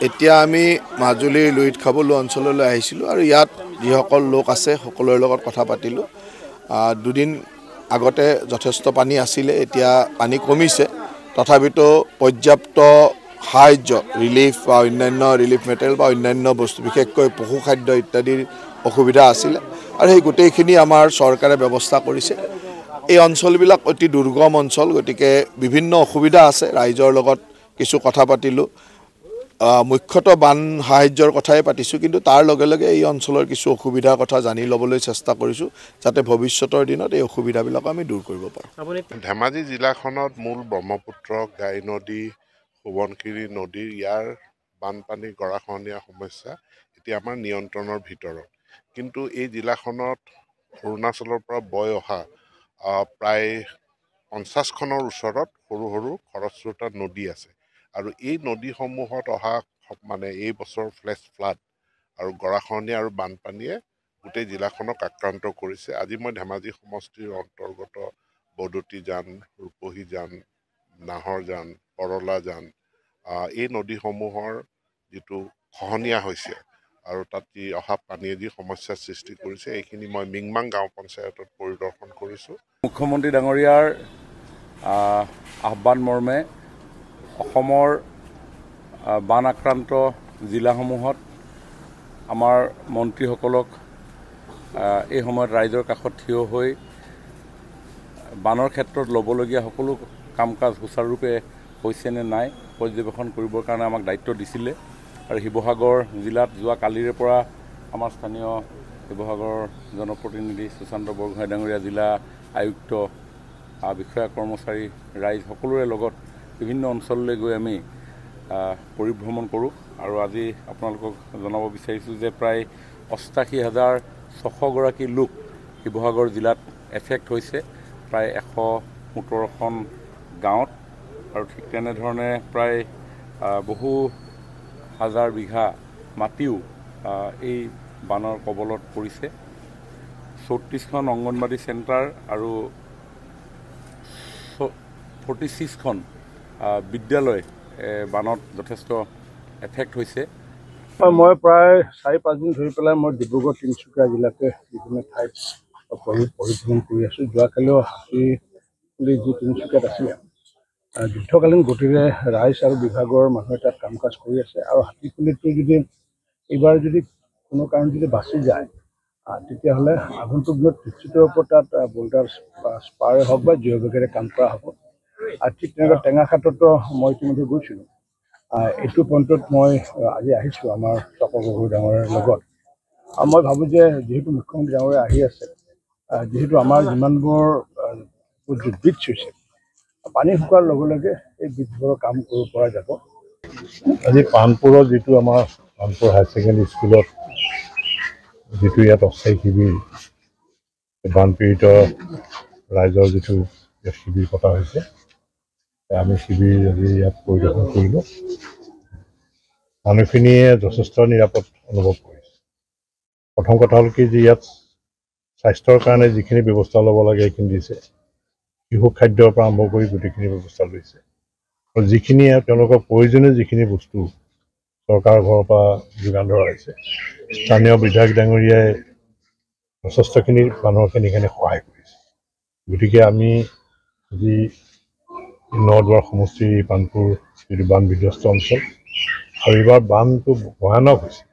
এতিয়া আমি মাজুলীৰ লুইত খাবলো অঞ্চললৈ আহিছিলোঁ আৰু ইয়াত যিসকল লোক আছে সকলোৰে লগত কথা পাতিলোঁ। দুদিন আগতে যথেষ্ট পানী আছিলে, এতিয়া পানী কমিছে। তথাপিতো পৰ্যাপ্ত সাহায্য ৰিলিফ বা অন্যান্য ৰিলিফ মেটেৰিয়েল বা অন্যান্য বস্তু বিশেষকৈ পশুখাদ্য ইত্যাদিৰ অসুবিধা আছিলে আৰু সেই গোটেইখিনি আমাৰ চৰকাৰে ব্যৱস্থা কৰিছে। এই অঞ্চলবিলাক অতি দুৰ্গম অঞ্চল, গতিকে বিভিন্ন অসুবিধা আছে। ৰাইজৰ লগত কিছু কথা পাতিলোঁ। মুখ্যতঃ বান সাহায্যৰ কথাই পাতিছোঁ, কিন্তু তাৰ লগে লগে এই অঞ্চলৰ কিছু অসুবিধাৰ কথা জানি ল'বলৈ চেষ্টা কৰিছোঁ, যাতে ভৱিষ্যতৰ দিনত এই অসুবিধাবিলাক আমি দূৰ কৰিব পাৰোঁ। ধেমাজি জিলাখনত মূল ব্ৰহ্মপুত্ৰ, গাই নদী, সোৱণশিৰি নদীৰ ইয়াৰ বানপানী গৰাখহনীয়া সমস্যা এতিয়া আমাৰ নিয়ন্ত্ৰণৰ ভিতৰত। কিন্তু এই জিলাখনত অৰুণাচলৰ পৰা বৈ অহা প্ৰায় 50খনৰ ওচৰত সৰু সৰু খৰস্ৰোতা নদী আছে আৰু এই নদীসমূহত অহা এই বছৰ ফ্লেছ ফ্লাড আৰু গৰাখহনীয়া আৰু বানপানীয়ে গোটেই জিলাখনক আক্ৰান্ত কৰিছে। আজি মই ধেমাজি সমষ্টিৰ অন্তৰ্গত বদতি জান, ৰূপহী জান, নাহৰ জান, কৰলা জান, এই নদীসমূহৰ যিটো খহনীয়া হৈছে আৰু তাত যি অহা পানীয়ে যি সমস্যাৰ সৃষ্টি কৰিছে, এইখিনি মই মিংমাং গাঁও পঞ্চায়তত পৰিদৰ্শন কৰিছোঁ। মুখ্যমন্ত্ৰী ডাঙৰীয়াৰ আহ্বান মৰ্মে অসমৰ বান আক্ৰান্ত জিলাসমূহত আমাৰ মন্ত্ৰীসকলক এই সময়ত ৰাইজৰ কাষত থিয় হৈ বানৰ ক্ষেত্ৰত ল'বলগীয়া সকলো কাম কাজ সুচাৰুৰূপে হৈছে নে নাই পৰ্যবেক্ষণ কৰিবৰ কাৰণে আমাক দায়িত্ব দিছিলে। আৰু শিৱসাগৰ জিলাত যোৱা কালিৰে পৰা আমাৰ স্থানীয় শিৱসাগৰৰ জনপ্ৰতিনিধি সুশান্ত বৰগোহাঁই ডাঙৰীয়া, জিলা আয়ুক্ত, বিষয়া কৰ্মচাৰী, ৰাইজ সকলোৰে লগত বিভিন্ন অঞ্চললৈ গৈ আমি পৰিভ্ৰমণ কৰোঁ। আৰু আজি আপোনালোকক জনাব বিচাৰিছোঁ যে প্ৰায় 88,600 গৰাকী লোক শিৱসাগৰ জিলাত এফেক্ট হৈছে, প্ৰায় 117খন গাঁৱত। আৰু ঠিক তেনেধৰণে প্ৰায় বহু হাজাৰ বিঘা মাটিও এই বানৰ কবলত পৰিছে। 34খন অংগনবাদী চেণ্টাৰ আৰু 46খন বিদ্যালয় বানত যথেষ্ট এফেক্ট হৈছে। মই প্ৰায় 4-5 দিন ধৰি পেলাই মই ডিব্ৰুগড়, তিনিচুকীয়া জিলাতে বিভিন্ন ঠাইত পৰিভ্ৰমণ কৰি আছোঁ। যোৱাকালিও হাতীপুলি যি তিনিচুকীয়াত আছিলে, যুদ্ধকালীন গতিৰে ৰাইজ আৰু বিভাগৰ মানুহে তাত কাম কাজ কৰি আছে। আৰু হাতীপুলিটো যদি এইবাৰ যদি কোনো কাৰণ যদি বাচি যায়, তেতিয়াহ'লে আগন্তুক দিনত নিশ্চিত ৰূপত তাত বোল্ডাৰ স্পাৰে হওক বা জিঅ' বেগেৰে কাম কৰা হ'ব। আৰু ঠিক তেনেকৈ টেঙাখাটতো মই ইতিমধ্যে গৈছিলোঁ। এইটো পইণ্টত মই আজি আহিছোঁ আমাৰ তপন গগৈ ডাঙৰীয়াৰ লগত। মই ভাবোঁ যে যিহেতু মুখ্যমন্ত্ৰী ডাঙৰীয়া আহি আছে, যিহেতু আমাৰ যিমানবোৰ ব্ৰিজ হৈছে, পানী শুকোৱাৰ লগে লগে এই ব্ৰিজবোৰৰ কাম কৰিব পৰা যাব। আজি পানপুৰৰ যিটো আমাৰ পানপুৰ হায়াৰ ছেকেণ্ডেৰী স্কুলত যিটো ইয়াত অস্থায়ী শিবিৰ, বানপীড়িত ৰাইজৰ যিটো শিবিৰ পতা হৈছে, আমি শিবিৰ আজি ইয়াত পৰিদৰ্শন কৰিলোঁ। মানুহখিনিয়ে যথেষ্ট নিৰাপদ অনুভৱ কৰিছে। প্ৰথম কথা হ'ল কি যে ইয়াত স্বাস্থ্যৰ কাৰণে যিখিনি ব্যৱস্থা ল'ব লাগে সেইখিনি দিছে। শিশু খাদ্যৰ পৰা আৰম্ভ কৰি গোটেইখিনি ব্যৱস্থা লৈছে। আৰু যিখিনি তেওঁলোকৰ প্ৰয়োজনীয় যিখিনি বস্তু চৰকাৰৰ ঘৰৰ পৰা যোগান ধৰা হৈছে, স্থানীয় বিধায়ক ডাঙৰীয়াই যথেষ্টখিনি মানুহখিনি সহায় কৰিছে। গতিকে আমি যি নদুৱাৰ সমষ্টিৰ পানপুৰ যিটো বান বিধ্বস্ত অঞ্চল, আৰু এইবাৰ বানটো ভয়ানক হৈছে।